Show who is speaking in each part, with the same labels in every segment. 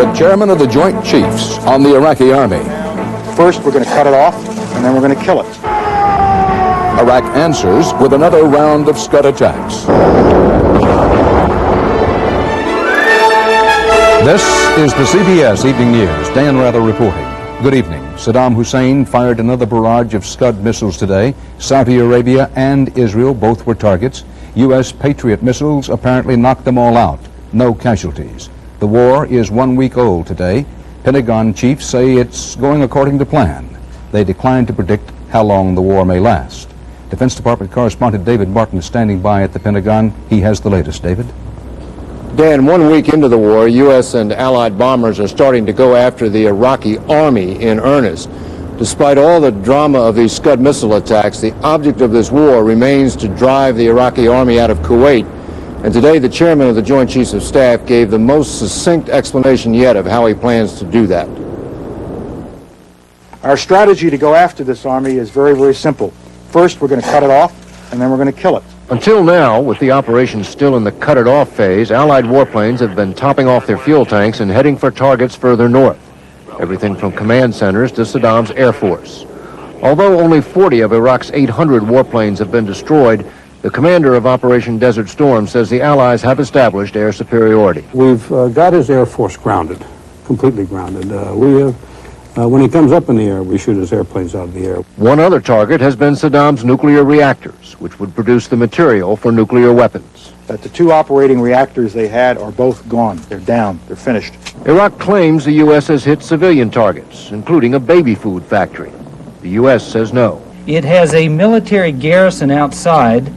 Speaker 1: the chairman of the Joint Chiefs on the Iraqi Army.
Speaker 2: First, we're going to cut it off, and then we're going to kill it.
Speaker 1: Iraq answers with another round of Scud attacks. This is the CBS Evening News. Dan Rather reporting. Good evening. Saddam Hussein fired another barrage of Scud missiles today. Saudi Arabia and Israel both were targets. U.S. Patriot missiles apparently knocked them all out. No casualties. The war is 1 week old today. Pentagon chiefs say it's going according to plan. They decline to predict how long the war may last. Defense Department correspondent David Martin is standing by at the Pentagon. He has the latest. David?
Speaker 3: Dan, 1 week into the war, U.S. and Allied bombers are starting to go after the Iraqi army in earnest. Despite all the drama of these Scud missile attacks, the object of this war remains to drive the Iraqi army out of Kuwait. And today, the chairman of the Joint Chiefs of Staff gave the most succinct explanation yet of how he plans to do that.
Speaker 2: Our strategy to go after this army is very, very simple. First, we're going to cut it off, and then we're going to kill it.
Speaker 3: Until now, with the operation still in the cut-it-off phase, Allied warplanes have been topping off their fuel tanks and heading for targets further north. Everything from command centers to Saddam's Air Force. Although only 40 of Iraq's 800 warplanes have been destroyed, the commander of Operation Desert Storm says the Allies have established air superiority.
Speaker 4: We've got his Air Force grounded, completely grounded. When he comes up in the air, we shoot his airplanes out of the air.
Speaker 3: One other target has been Saddam's nuclear reactors, which would produce the material for nuclear weapons.
Speaker 2: But the two operating reactors they had are both gone. They're down. They're finished.
Speaker 3: Iraq claims the U.S. has hit civilian targets, including a baby food factory. The U.S. says no.
Speaker 5: It has a military garrison outside,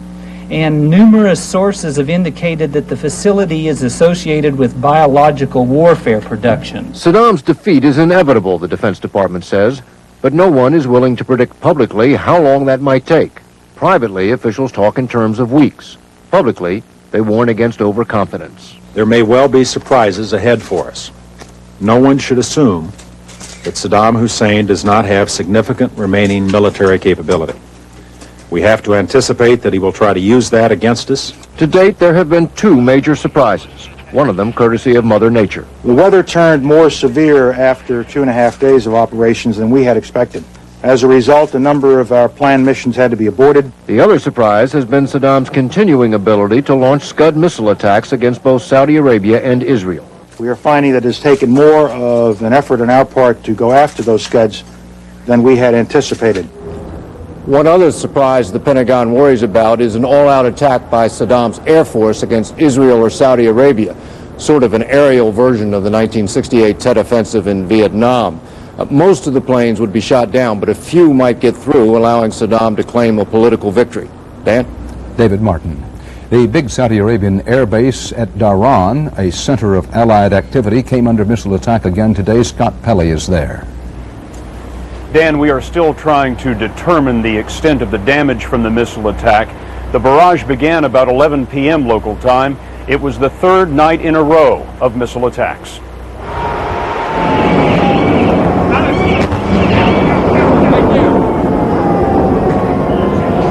Speaker 5: and numerous sources have indicated that the facility is associated with biological warfare production.
Speaker 3: Saddam's defeat is inevitable, the Defense Department says, but no one is willing to predict publicly how long that might take. Privately, officials talk in terms of weeks. Publicly, they warn against overconfidence.
Speaker 6: There may well be surprises ahead for us. No one should assume that Saddam Hussein does not have significant remaining military capability. We have to anticipate that he will try to use that against us.
Speaker 3: To date, there have been two major surprises, one of them courtesy of Mother Nature.
Speaker 2: The weather turned more severe after 2.5 days of operations than we had expected. As a result, a number of our planned missions had to be aborted.
Speaker 3: The other surprise has been Saddam's continuing ability to launch Scud missile attacks against both Saudi Arabia and Israel.
Speaker 2: We are finding that it's taken more of an effort on our part to go after those Scuds than we had anticipated.
Speaker 3: One other surprise the Pentagon worries about is an all-out attack by Saddam's Air Force against Israel or Saudi Arabia, sort of an aerial version of the 1968 Tet Offensive in Vietnam. Most of the planes would be shot down, but a few might get through, allowing Saddam to claim a political victory. Dan?
Speaker 1: David Martin. The big Saudi Arabian air base at Dhahran, a center of Allied activity, came under missile attack again today. Scott Pelley is there.
Speaker 7: Dan, we are still trying to determine the extent of the damage from the missile attack. The barrage began about 11 p.m. local time. It was the third night in a row of missile attacks.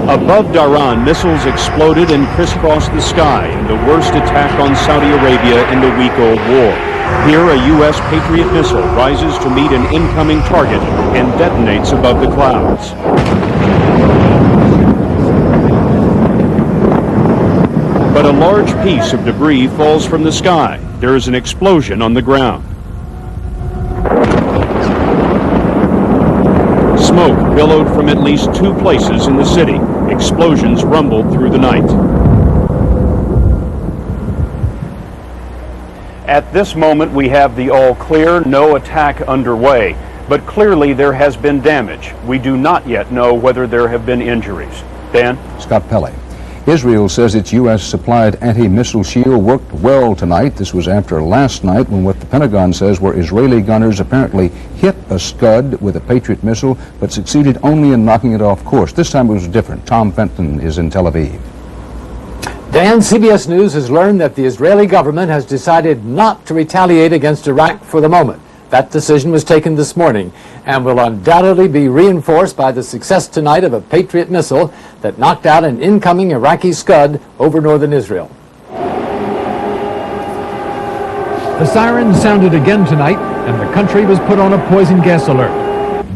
Speaker 7: Above Dhahran, missiles exploded and crisscrossed the sky in the worst attack on Saudi Arabia in the week-old war. Here, a U.S. Patriot missile rises to meet an incoming target and detonates above the clouds. But a large piece of debris falls from the sky. There is an explosion on the ground. Smoke billowed from at least two places in the city. Explosions rumbled through the night. At this moment, we have the all clear, no attack underway. But clearly there has been damage. We do not yet know whether there have been injuries. Dan?
Speaker 1: Scott Pelley. Israel says its U.S.-supplied anti-missile shield worked well tonight. This was after last night when what the Pentagon says were Israeli gunners apparently hit a Scud with a Patriot missile, but succeeded only in knocking it off course. This time it was different. Tom Fenton is in Tel Aviv.
Speaker 8: Dan, CBS News has learned that the Israeli government has decided not to retaliate against Iraq for the moment. That decision was taken this morning and will undoubtedly be reinforced by the success tonight of a Patriot missile that knocked out an incoming Iraqi Scud over northern Israel. The sirens sounded again tonight, and the country was put on a poison gas alert.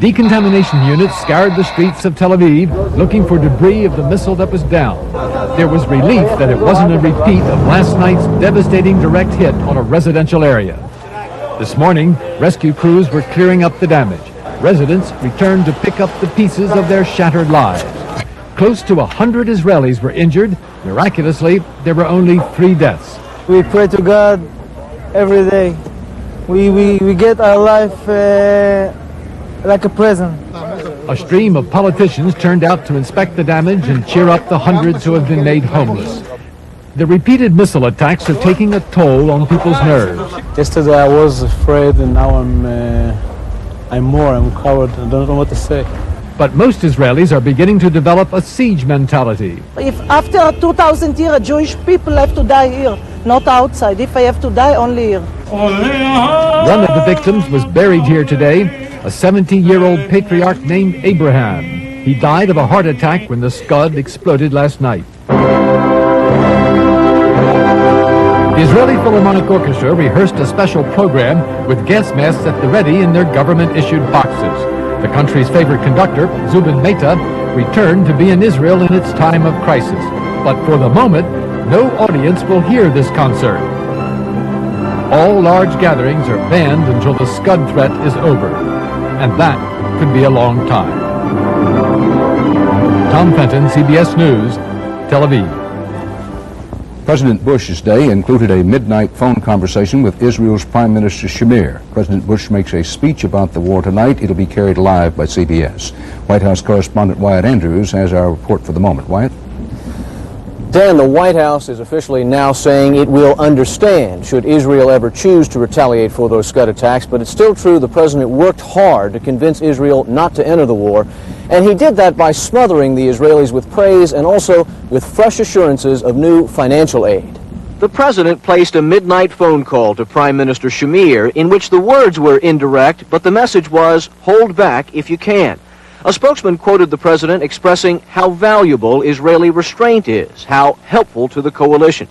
Speaker 8: Decontamination units scoured the streets of Tel Aviv looking for debris of the missile that was down. There was relief that it wasn't a repeat of last night's devastating direct hit on a residential area. This morning, rescue crews were clearing up the damage. Residents returned to pick up the pieces of their shattered lives. Close to 100 Israelis were injured. Miraculously, there were only 3 deaths.
Speaker 9: We pray to God every day. We get our life like a present.
Speaker 8: A stream of politicians turned out to inspect the damage and cheer up the hundreds who have been made homeless. The repeated missile attacks are taking a toll on people's nerves.
Speaker 9: Yesterday I was afraid, and now I'm covered. I don't know what to say.
Speaker 8: But most Israelis are beginning to develop a siege mentality.
Speaker 10: If after 2,000 years Jewish people have to die here, not outside. If I have to die, only here.
Speaker 8: One of the victims was buried here today, a 70-year-old patriarch named Abraham. He died of a heart attack when the Scud exploded last night. The Israeli Philharmonic Orchestra rehearsed a special program with gas masks at the ready in their government-issued boxes. The country's favorite conductor, Zubin Mehta, returned to be in Israel in its time of crisis. But for the moment, no audience will hear this concert. All large gatherings are banned until the Scud threat is over. And that could be a long time. Tom Fenton, CBS News, Tel Aviv.
Speaker 1: President Bush's day included a midnight phone conversation with Israel's Prime Minister Shamir. President Bush makes a speech about the war tonight. It'll be carried live by CBS. White House correspondent Wyatt Andrews has our report for the moment. Wyatt?
Speaker 11: Dan, the White House is officially now saying it will understand should Israel ever choose to retaliate for those Scud attacks, but it's still true the president worked hard to convince Israel not to enter the war, and he did that by smothering the Israelis with praise and also with fresh assurances of new financial aid. The president placed a midnight phone call to Prime Minister Shamir in which the words were indirect, but the message was, hold back if you can. A spokesman quoted the president expressing how valuable Israeli restraint is, how helpful to the coalition.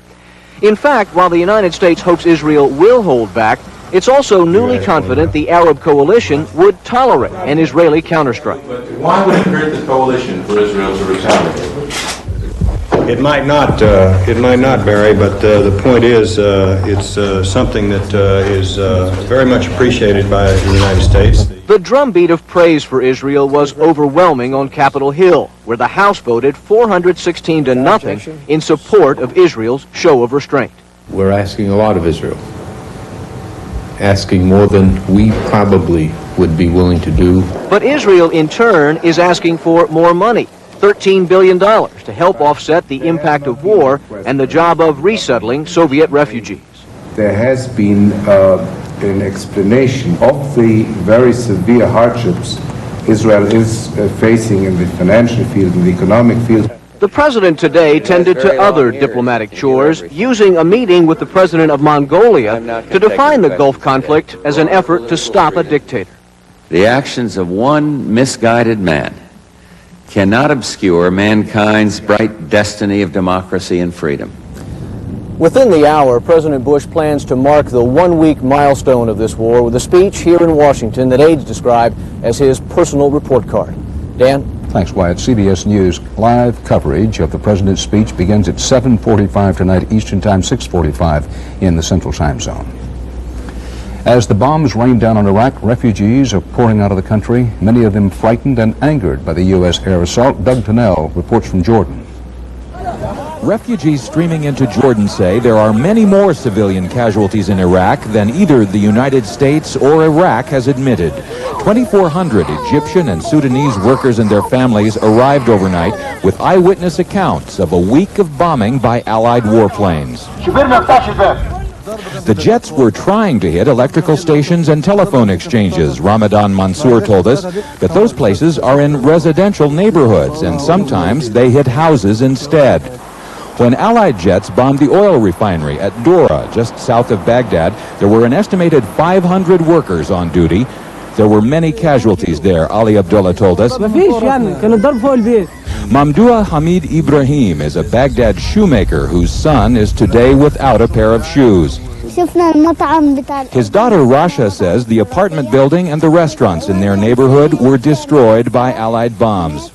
Speaker 11: In fact, while the United States hopes Israel will hold back, it's also newly confident the Arab coalition would tolerate an Israeli counterstrike.
Speaker 12: Why would it hurt the coalition for Israel to retaliate?
Speaker 13: It might not, Barry, but the point is it's something that is very much appreciated by the United States.
Speaker 11: The drumbeat of praise for Israel was overwhelming on Capitol Hill, where the House voted 416 to nothing in support of Israel's show of restraint.
Speaker 12: We're asking a lot of Israel, asking more than we probably would be willing to do.
Speaker 11: But Israel, in turn, is asking for more money, $13 billion, to help offset the impact of war and the job of resettling Soviet refugees.
Speaker 14: There has been an explanation of the very severe hardships Israel is facing in the financial field, in the economic field.
Speaker 11: The president today tended to other diplomatic chores, using a meeting with the president of Mongolia to define the Gulf conflict as an effort to stop a dictator.
Speaker 15: The actions of one misguided man cannot obscure mankind's bright destiny of democracy and freedom.
Speaker 11: Within the hour, President Bush plans to mark the one-week milestone of this war with a speech here in Washington that aides described as his personal report card. Dan?
Speaker 1: Thanks, Wyatt. CBS News live coverage of the president's speech begins at 7:45 tonight Eastern Time, 6:45 in the Central Time Zone. As the bombs rain down on Iraq, refugees are pouring out of the country, many of them frightened and angered by the U.S. air assault. Doug Tennell reports from Jordan.
Speaker 16: Refugees streaming into Jordan say there are many more civilian casualties in Iraq than either the United States or Iraq has admitted. 2,400 Egyptian and Sudanese workers and their families arrived overnight with eyewitness accounts of a week of bombing by Allied warplanes. The jets were trying to hit electrical stations and telephone exchanges. Ramadan Mansour told us that those places are in residential neighborhoods, and sometimes they hit houses instead. When Allied jets bombed the oil refinery at Dora, just south of Baghdad, there were an estimated 500 workers on duty. There were many casualties there, Ali Abdullah told us. Mamdouh Hamid Ibrahim is a Baghdad shoemaker whose son is today without a pair of shoes. His daughter Rasha says the apartment building and the restaurants in their neighborhood were destroyed by Allied bombs.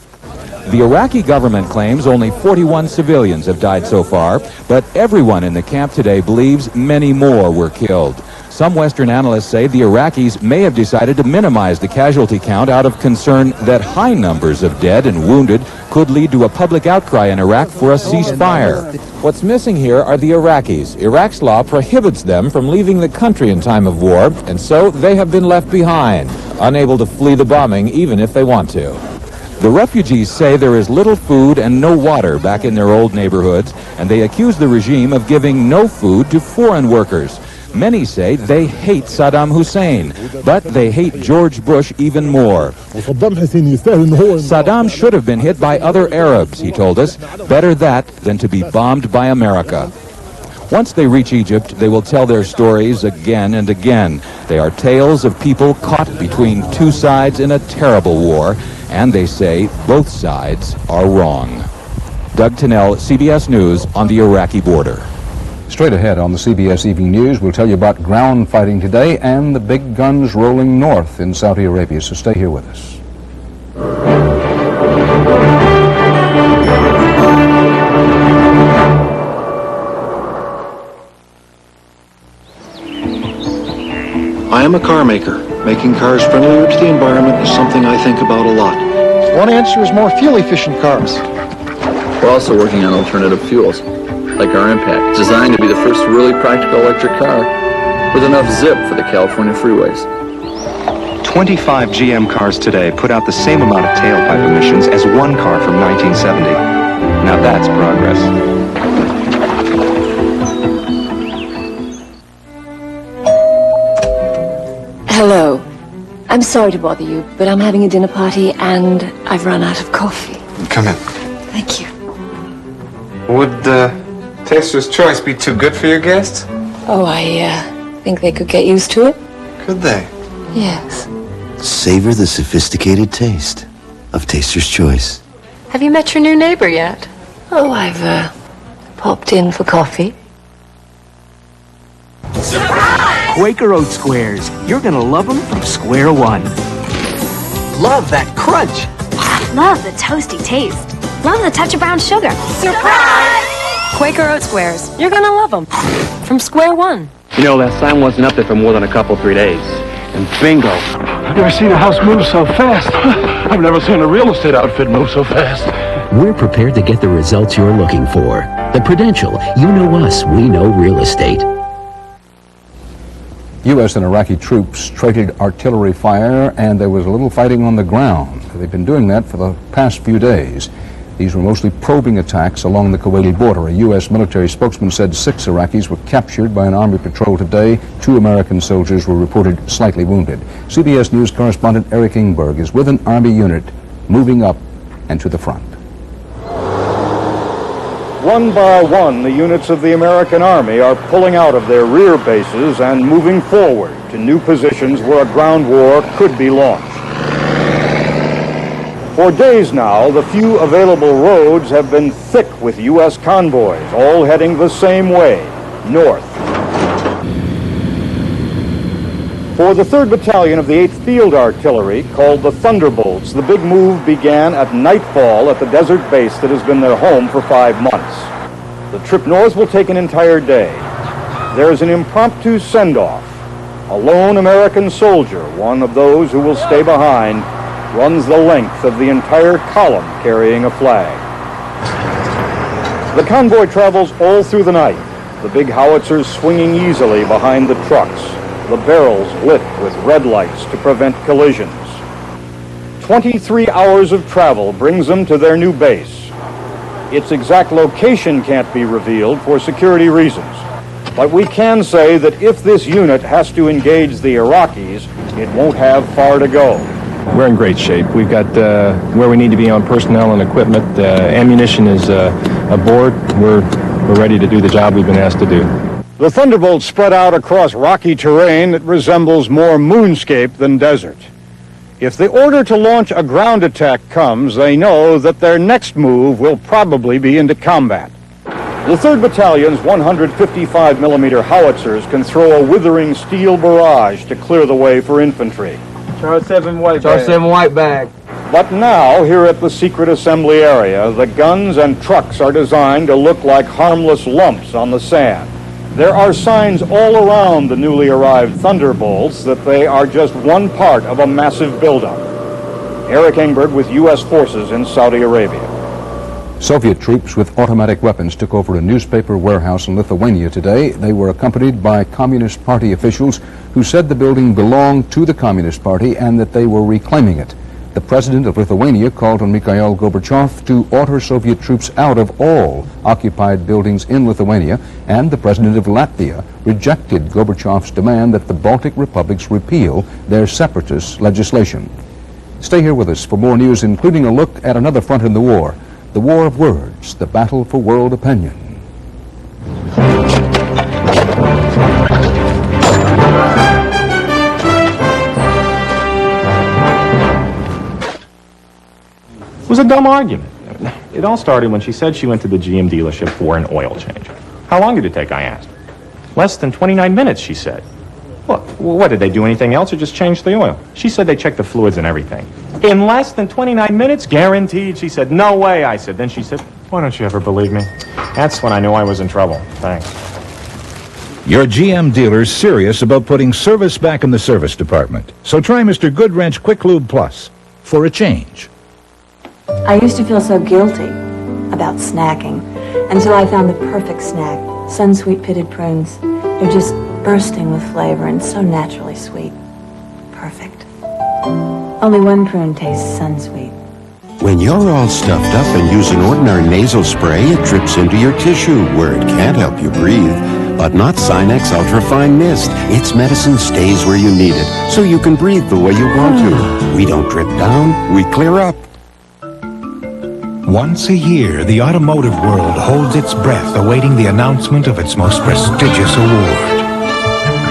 Speaker 16: The Iraqi government claims only 41 civilians have died so far, but everyone in the camp today believes many more were killed. Some Western analysts say the Iraqis may have decided to minimize the casualty count out of concern that high numbers of dead and wounded could lead to a public outcry in Iraq for a ceasefire. What's missing here are the Iraqis. Iraq's law prohibits them from leaving the country in time of war, and so they have been left behind, unable to flee the bombing even if they want to. The refugees say there is little food and no water back in their old neighborhoods, and they accuse the regime of giving no food to foreign workers. Many say they hate Saddam Hussein, but they hate George Bush even more. Saddam should have been hit by other Arabs, he told us. Better that than to be bombed by America. Once they reach Egypt, they will tell their stories again and again. They are tales of people caught between two sides in a terrible war, and they say both sides are wrong. Doug Tennell, CBS News on the Iraqi border.
Speaker 1: Straight ahead on the CBS Evening News, we'll tell you about ground fighting today and the big guns rolling north in Saudi Arabia, so stay here with us.
Speaker 17: I am a car maker. Making cars friendlier to the environment is something I think about a lot.
Speaker 18: One answer is more fuel-efficient cars.
Speaker 19: We're also working on alternative fuels, like our Impact, designed to be the first really practical electric car with enough zip for the California freeways.
Speaker 20: 25 GM cars today put out the same amount of tailpipe emissions as one car from 1970. Now that's progress.
Speaker 21: Hello. I'm sorry to bother you, but I'm having a dinner party and I've run out of coffee.
Speaker 20: Come in.
Speaker 21: Thank you.
Speaker 20: Would Taster's Choice be too good for your guests?
Speaker 21: Oh, I think they could get used to it.
Speaker 20: Could they?
Speaker 21: Yes.
Speaker 22: Savor the sophisticated taste of Taster's Choice.
Speaker 21: Have you met your new neighbor yet? Oh, I've popped in for coffee.
Speaker 23: Quaker Oat Squares. You're gonna love them from square one. Love that crunch.
Speaker 24: Love the toasty taste. Love the touch of brown sugar. Surprise!
Speaker 21: Quaker Oat Squares. You're gonna love them from square one.
Speaker 25: You know, that sign wasn't up there for more than a couple, 3 days. And bingo.
Speaker 18: I've never seen a house move so fast. I've never seen a real estate outfit move so fast.
Speaker 26: We're prepared to get the results you're looking for. The Prudential. You know us. We know real estate.
Speaker 1: U.S. and Iraqi troops traded artillery fire, and there was a little fighting on the ground. They've been doing that for the past few days. These were mostly probing attacks along the Kuwaiti border. A U.S. military spokesman said 6 Iraqis were captured by an army patrol today. 2 American soldiers were reported slightly wounded. CBS News correspondent Eric Ingberg is with an army unit moving up and to the front.
Speaker 2: One by one, the units of the American Army are pulling out of their rear bases and moving forward to new positions where a ground war could be launched. For days now, the few available roads have been thick with U.S. convoys, all heading the same way, north. For the 3rd Battalion of the 8th Field Artillery, called the Thunderbolts, the big move began at nightfall at the desert base that has been their home for 5 months. The trip north will take an entire day. There is an impromptu send-off. A lone American soldier, one of those who will stay behind, runs the length of the entire column carrying a flag. The convoy travels all through the night, the big howitzers swinging easily behind the trucks, the barrels lit with red lights to prevent collisions. 23 hours of travel brings them to their new base. Its exact location can't be revealed for security reasons, but we can say that if this unit has to engage the Iraqis, it won't have far to go.
Speaker 25: We're in great shape. We've got where we need to be on personnel and equipment. Ammunition is aboard. We're ready to do the job we've been asked to do.
Speaker 2: The Thunderbolts spread out across rocky terrain that resembles more moonscape than desert. If the order to launch a ground attack comes, they know that their next move will probably be into combat. The 3rd Battalion's 155mm howitzers can throw a withering steel barrage to clear the way for infantry.
Speaker 3: Charge 7 white Charge bag. 7 white bag.
Speaker 2: But now, here at the secret assembly area, the guns and trucks are designed to look like harmless lumps on the sand. There are signs all around the newly arrived Thunderbolts that they are just one part of a massive buildup. Eric Engberg with U.S. forces in Saudi Arabia.
Speaker 1: Soviet troops with automatic weapons took over a newspaper warehouse in Lithuania today. They were accompanied by Communist Party officials who said the building belonged to the Communist Party and that they were reclaiming it. The president of Lithuania called on Mikhail Gorbachev to order Soviet troops out of all occupied buildings in Lithuania, and the president of Latvia rejected Gorbachev's demand that the Baltic republics repeal their separatist legislation. Stay here with us for more news, including a look at another front in the war of words, the battle for world opinion.
Speaker 25: It was a dumb argument. It all started when she said she went to the GM dealership for an oil change. How long did it take, I asked. Less than 29 minutes, she said. Look, what, did they do anything else or just change the oil? She said they checked the fluids and everything. In less than 29 minutes? Guaranteed. She said, no way, I said. Then she said, why don't you ever believe me? That's when I knew I was in trouble. Thanks.
Speaker 4: Your GM dealer's serious about putting service back in the service department. So try Mr. Goodwrench Quick Lube Plus for a change.
Speaker 5: I used to feel so guilty about snacking until I found the perfect snack, Sunsweet pitted prunes. They're just bursting with flavor and so naturally sweet. Perfect. Only one prune tastes Sunsweet.
Speaker 6: When you're all stuffed up and using ordinary nasal spray, it drips into your tissue where it can't help you breathe. But not Sinex Ultrafine Mist. Its medicine stays where you need it, so you can breathe the way you want to. We don't drip down, we clear up.
Speaker 7: Once a year, the automotive world holds its breath awaiting the announcement of its most prestigious award.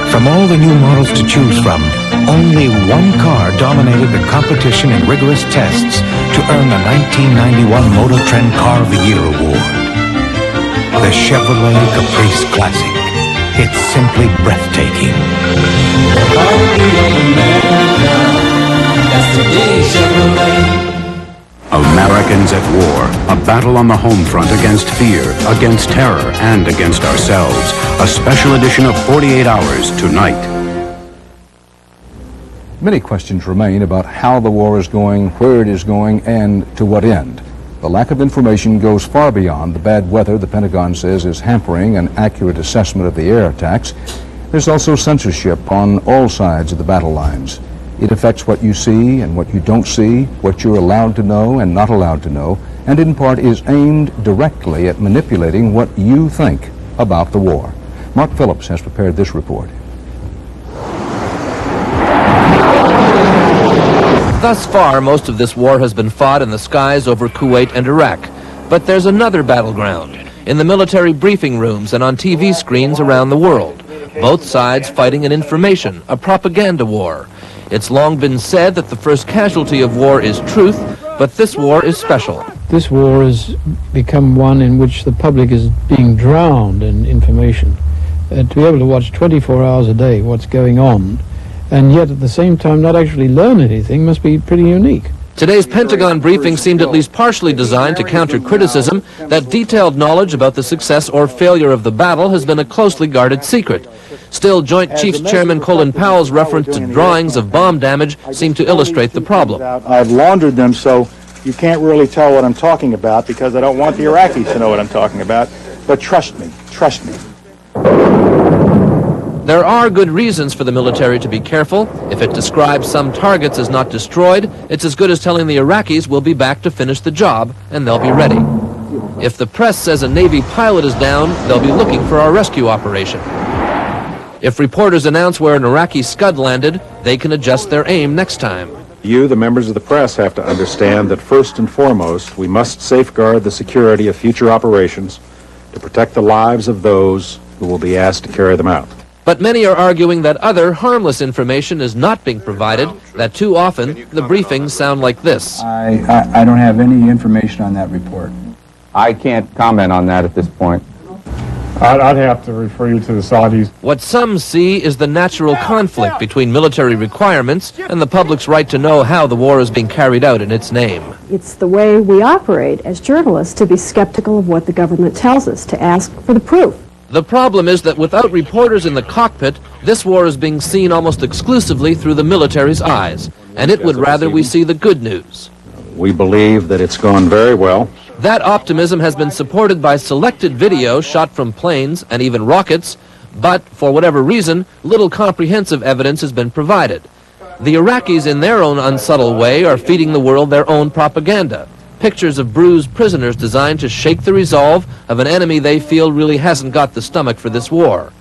Speaker 7: From all the new models to choose from, only one car dominated the competition in rigorous tests to earn the 1991 Motor Trend Car of the Year award. The Chevrolet Caprice Classic. It's simply breathtaking.
Speaker 9: Americans at war, a battle on the home front against fear, against terror, and against ourselves. A special edition of 48 Hours tonight.
Speaker 1: Many questions remain about how the war is going, where it is going, and to what end. The lack of information goes far beyond the bad weather the Pentagon says is hampering an accurate assessment of the air attacks. There's also censorship on all sides of the battle lines. It affects what you see and what you don't see, what you're allowed to know and not allowed to know, and in part is aimed directly at manipulating what you think about the war. Mark Phillips has prepared this report.
Speaker 27: Thus far, most of this war has been fought in the skies over Kuwait and Iraq. But there's another battleground, in the military briefing rooms and on TV screens around the world. Both sides fighting an information, a propaganda war. It's long been said that the first casualty of war is truth, but this war is special.
Speaker 28: This war has become one in which the public is being drowned in information. To be able to watch 24 hours a day what's going on, and yet at the same time not actually learn anything, must be pretty unique.
Speaker 27: Today's Pentagon briefing seemed at least partially designed to counter criticism that detailed knowledge about the success or failure of the battle has been a closely guarded secret. Still, Joint Chiefs Chairman Colin Powell's reference to drawings of bomb damage seemed to illustrate the problem.
Speaker 29: I've laundered them so you can't really tell what I'm talking about because I don't want the Iraqis to know what I'm talking about. But trust me, trust me.
Speaker 27: There are good reasons for the military to be careful. If it describes some targets as not destroyed, it's as good as telling the Iraqis we'll be back to finish the job, and they'll be ready. If the press says a Navy pilot is down, they'll be looking for our rescue operation. If reporters announce where an Iraqi Scud landed, they can adjust their aim next time.
Speaker 30: You, the members of the press, have to understand that first and foremost, we must safeguard the security of future operations to protect the lives of those who will be asked to carry them out.
Speaker 27: But many are arguing that other harmless information is not being provided, that too often the briefings sound like this.
Speaker 31: I don't have any information on that report.
Speaker 32: I can't comment on that at this point.
Speaker 29: I'd have to refer you to the Saudis.
Speaker 27: What some see is the natural conflict between military requirements and the public's right to know how the war is being carried out in its name.
Speaker 8: It's the way we operate as journalists to be skeptical of what the government tells us, to ask for the proof.
Speaker 27: The problem is that without reporters in the cockpit, this war is being seen almost exclusively through the military's eyes, and it would rather we see the good news.
Speaker 30: We believe that it's gone very well.
Speaker 27: That optimism has been supported by selected video shot from planes and even rockets, but for whatever reason, little comprehensive evidence has been provided. The Iraqis, in their own unsubtle way, are feeding the world their own propaganda. Pictures of bruised prisoners designed to shake the resolve of an enemy they feel really hasn't got the stomach for this war.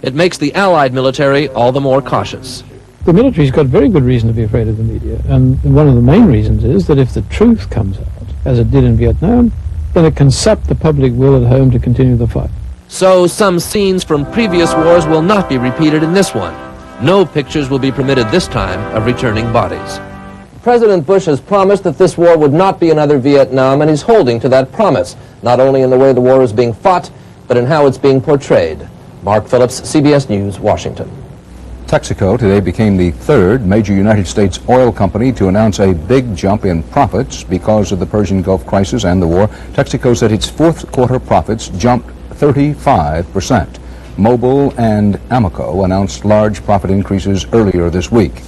Speaker 27: It makes the Allied military all the more cautious.
Speaker 28: The military's got very good reason to be afraid of the media, and one of the main reasons is that if the truth comes out, as it did in Vietnam, then it can sap the public will at home to continue the fight.
Speaker 27: So some scenes from previous wars will not be repeated in this one. No pictures will be permitted this time of returning bodies. President Bush has promised that this war would not be another Vietnam, and he's holding to that promise, not only in the way the war is being fought, but in how it's being portrayed. Mark Phillips, CBS News, Washington.
Speaker 1: Texaco today became the third major United States oil company to announce a big jump in profits because of the Persian Gulf crisis and the war. Texaco said its fourth quarter profits jumped 35%. Mobil and Amoco announced large profit increases earlier this week.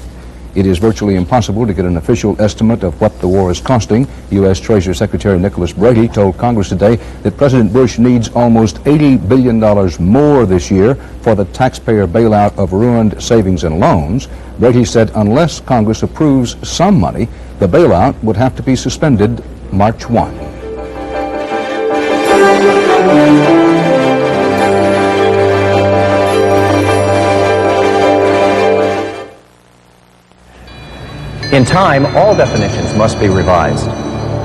Speaker 1: It is virtually impossible to get an official estimate of what the war is costing. U.S. Treasury Secretary Nicholas Brady told Congress today that President Bush needs almost $80 billion more this year for the taxpayer bailout of ruined savings and loans. Brady said unless Congress approves some money, the bailout would have to be suspended March 1.
Speaker 10: In time, all definitions must be revised.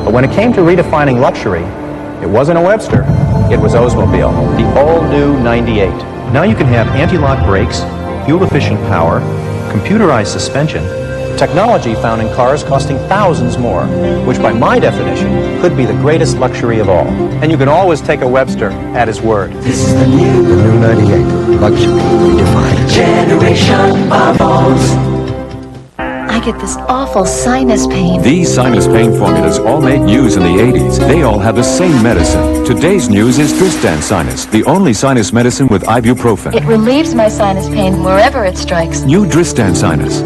Speaker 10: But when it came to redefining luxury, it wasn't a Webster, it was Oldsmobile, the all-new 98. Now you can have anti-lock brakes, fuel-efficient power, computerized suspension, technology found in cars costing thousands more, which by my definition could be the greatest luxury of all. And you can always take a Webster at his word.
Speaker 11: This is the new 98, luxury redefined. Generation Bubbles.
Speaker 21: I get this awful sinus pain.
Speaker 12: These sinus pain formulas all made news in the 80s. They all have the same medicine. Today's news is Dristan Sinus, the only sinus medicine with ibuprofen.
Speaker 21: It relieves my sinus pain wherever it strikes.
Speaker 12: New Dristan Sinus.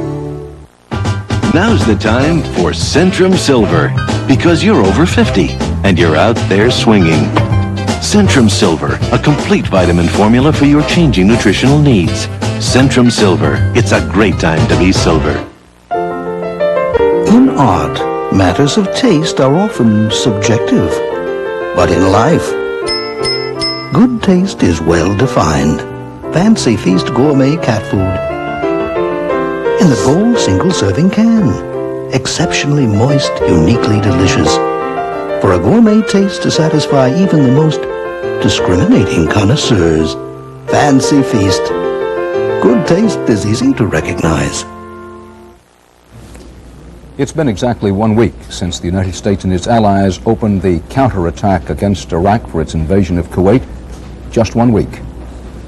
Speaker 22: Now's the time for Centrum Silver, because you're over 50 and you're out there swinging. Centrum Silver, a complete vitamin formula for your changing nutritional needs. Centrum Silver, it's a great time to be silver.
Speaker 13: In art, matters of taste are often subjective. But in life, good taste is well defined. Fancy Feast gourmet cat food. In the bold single-serving can. Exceptionally moist, uniquely delicious. For a gourmet taste to satisfy even the most discriminating connoisseurs. Fancy Feast. Good taste is easy to recognize.
Speaker 1: It's been exactly 1 week since the United States and its allies opened the counterattack against Iraq for its invasion of Kuwait. Just 1 week.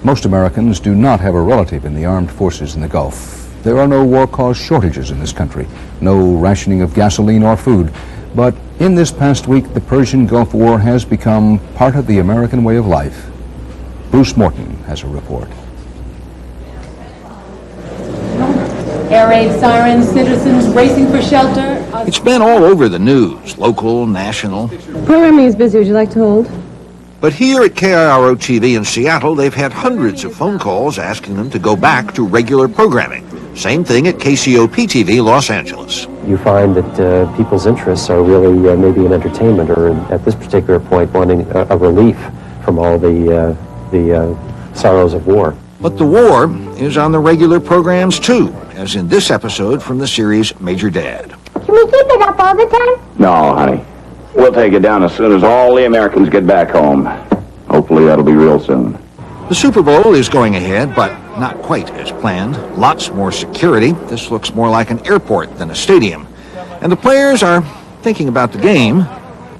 Speaker 1: Most Americans do not have a relative in the armed forces in the Gulf. There are no war-caused shortages in this country, no rationing of gasoline or food. But in this past week, the Persian Gulf War has become part of the American way of life. Bruce Morton has a report.
Speaker 14: Air raid sirens, citizens racing for shelter.
Speaker 15: It's been all over the news, local, national.
Speaker 8: Programming is busy. Would you like to hold?
Speaker 15: But here at KIRO TV in Seattle, they've had hundreds of phone calls asking them to go back to regular programming. Same thing at KCOP-TV Los Angeles.
Speaker 16: You find that people's interests are really maybe in entertainment or at this particular point wanting a relief from all the sorrows of war.
Speaker 15: But the war is on the regular programs too, as in this episode from the series Major Dad.
Speaker 21: Can we keep it up all the time?
Speaker 17: No, honey. We'll take it down as soon as all the Americans get back home. Hopefully that'll be real soon.
Speaker 15: The Super Bowl is going ahead, but not quite as planned. Lots more security. This looks more like an airport than a stadium. And the players are thinking about the game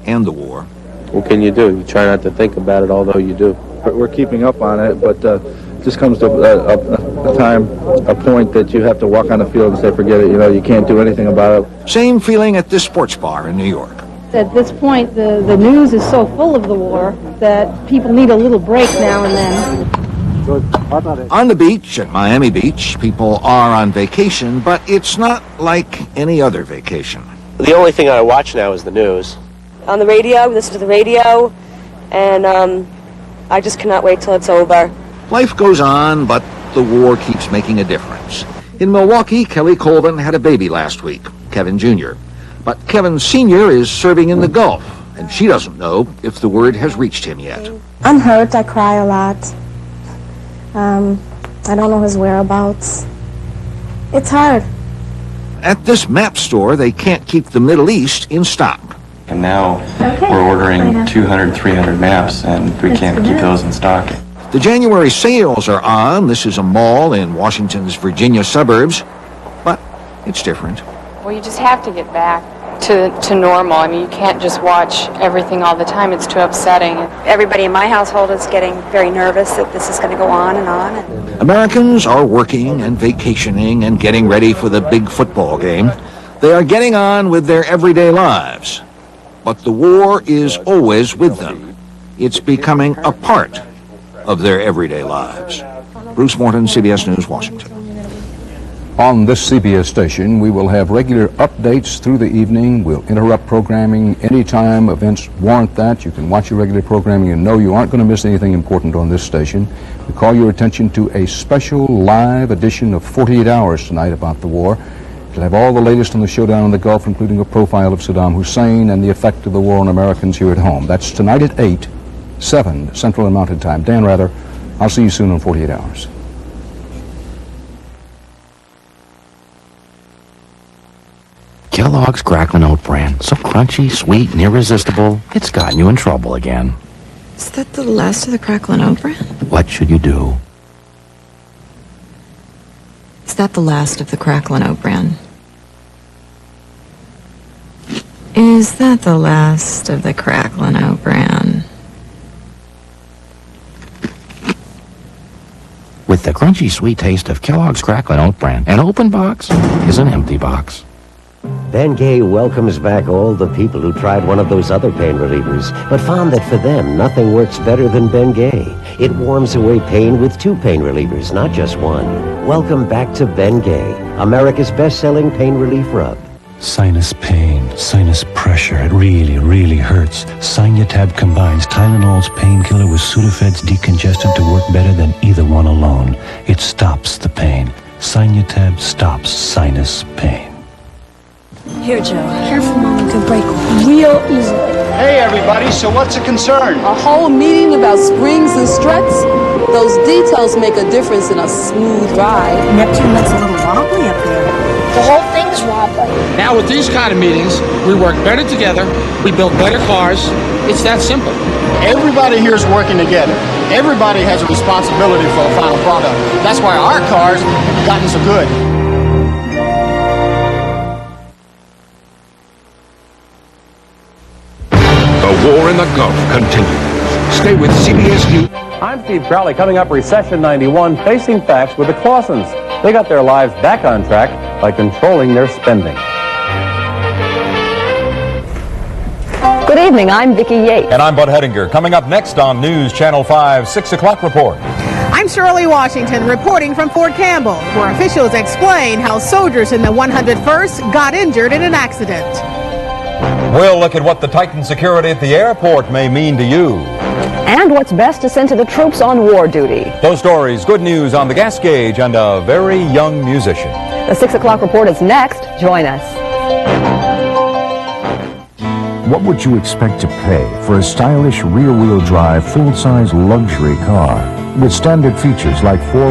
Speaker 15: and the war.
Speaker 19: What can you do? You try not to think about it, although you do.
Speaker 29: we're keeping up on it, but it just comes to a point that you have to walk on the field and say, forget it, you can't do anything about it.
Speaker 15: Same feeling at this sports bar in New York.
Speaker 2: At this point, the news is so full of the war that people need a little break now and then.
Speaker 15: On the beach at Miami Beach, people are on vacation, but it's not like any other vacation.
Speaker 3: The only thing I watch now is the news.
Speaker 4: On the radio, listen to the radio, and I just cannot wait till it's over.
Speaker 15: Life goes on, but the war keeps making a difference. In Milwaukee, Kelly Colvin had a baby last week, Kevin Jr. But Kevin Sr. is serving in the Gulf, and she doesn't know if the word has reached him yet.
Speaker 18: I'm hurt. I cry a lot. I don't know his whereabouts. It's hard.
Speaker 15: At this map store, they can't keep the Middle East in stock.
Speaker 19: And now we're ordering 200, 300 maps, and we can't keep those in stock.
Speaker 15: The January sales are on. This is a mall in Washington's Virginia suburbs, but it's different.
Speaker 20: Well, you just have to get back to normal. I mean, you can't just watch everything all the time. It's too upsetting.
Speaker 4: Everybody in my household is getting very nervous that this is going to go on and on.
Speaker 15: Americans are working and vacationing and getting ready for the big football game. They are getting on with their everyday lives. But the war is always with them. It's becoming a part of their everyday lives. Bruce Morton, CBS News, Washington.
Speaker 1: On this CBS station, we will have regular updates through the evening. We'll interrupt programming anytime events warrant that. You can watch your regular programming and know you aren't going to miss anything important on this station. We call your attention to a special live edition of 48 Hours tonight about the war. It'll have all the latest on the showdown in the Gulf, including a profile of Saddam Hussein and the effect of the war on Americans here at home. That's tonight at 8, 7 Central and Mountain Time. Dan Rather, I'll see you soon on 48 Hours.
Speaker 23: Kellogg's Cracklin' Oat Bran. So crunchy, sweet, and irresistible, it's gotten you in trouble again.
Speaker 24: Is that the last of the Cracklin' Oat Bran?
Speaker 23: What should you do?
Speaker 24: Is that the last of the Cracklin' Oat Bran? Is that the last of the Cracklin' Oat Bran?
Speaker 23: With the crunchy, sweet taste of Kellogg's Cracklin' Oat Bran, an open box is an empty box.
Speaker 25: Ben Gay welcomes back all the people who tried one of those other pain relievers, but found that for them, nothing works better than Ben Gay. It warms away pain with 2 pain relievers, not just 1. Welcome back to Ben Gay, America's best-selling pain relief rub.
Speaker 26: Sinus pain, sinus pressure, it really hurts. Sinutab combines Tylenol's painkiller with Sudafed's decongestant to work better than either one alone. It stops the pain. Sinutab stops sinus pain.
Speaker 2: Here, Joe. Careful, Mom. Could break real easily.
Speaker 29: Hey, everybody, so what's the concern?
Speaker 31: A whole meeting about springs and struts? Those details make a difference in a smooth ride.
Speaker 2: Neptune looks a little wobbly up there.
Speaker 31: The whole thing's wobbly.
Speaker 32: Now, with these kind of meetings, we work better together, we build better cars. It's that simple.
Speaker 29: Everybody here is working together. Everybody has a responsibility for a final product. That's why our cars have gotten so good.
Speaker 9: The war in the Gulf continues. Stay with CBS News.
Speaker 10: I'm Steve Crowley. Coming up, Recession 91, Facing Facts with the Clausens. They got their lives back on track by controlling their spending.
Speaker 33: Good evening, I'm Vicki Yates.
Speaker 34: And I'm Bud Hedinger. Coming up next on News Channel 5, 6 o'clock report.
Speaker 35: I'm Shirley Washington reporting from Fort Campbell, where officials explain how soldiers in the 101st got injured in an accident.
Speaker 34: We'll look at what the tightened security at the airport may mean to you.
Speaker 33: And what's best to send to the troops on war duty.
Speaker 34: Those stories, good news on the gas gauge, and a very young musician.
Speaker 33: The 6 o'clock report is next. Join us.
Speaker 36: What would you expect to pay for a stylish rear-wheel drive, full-size luxury car with standard features like 4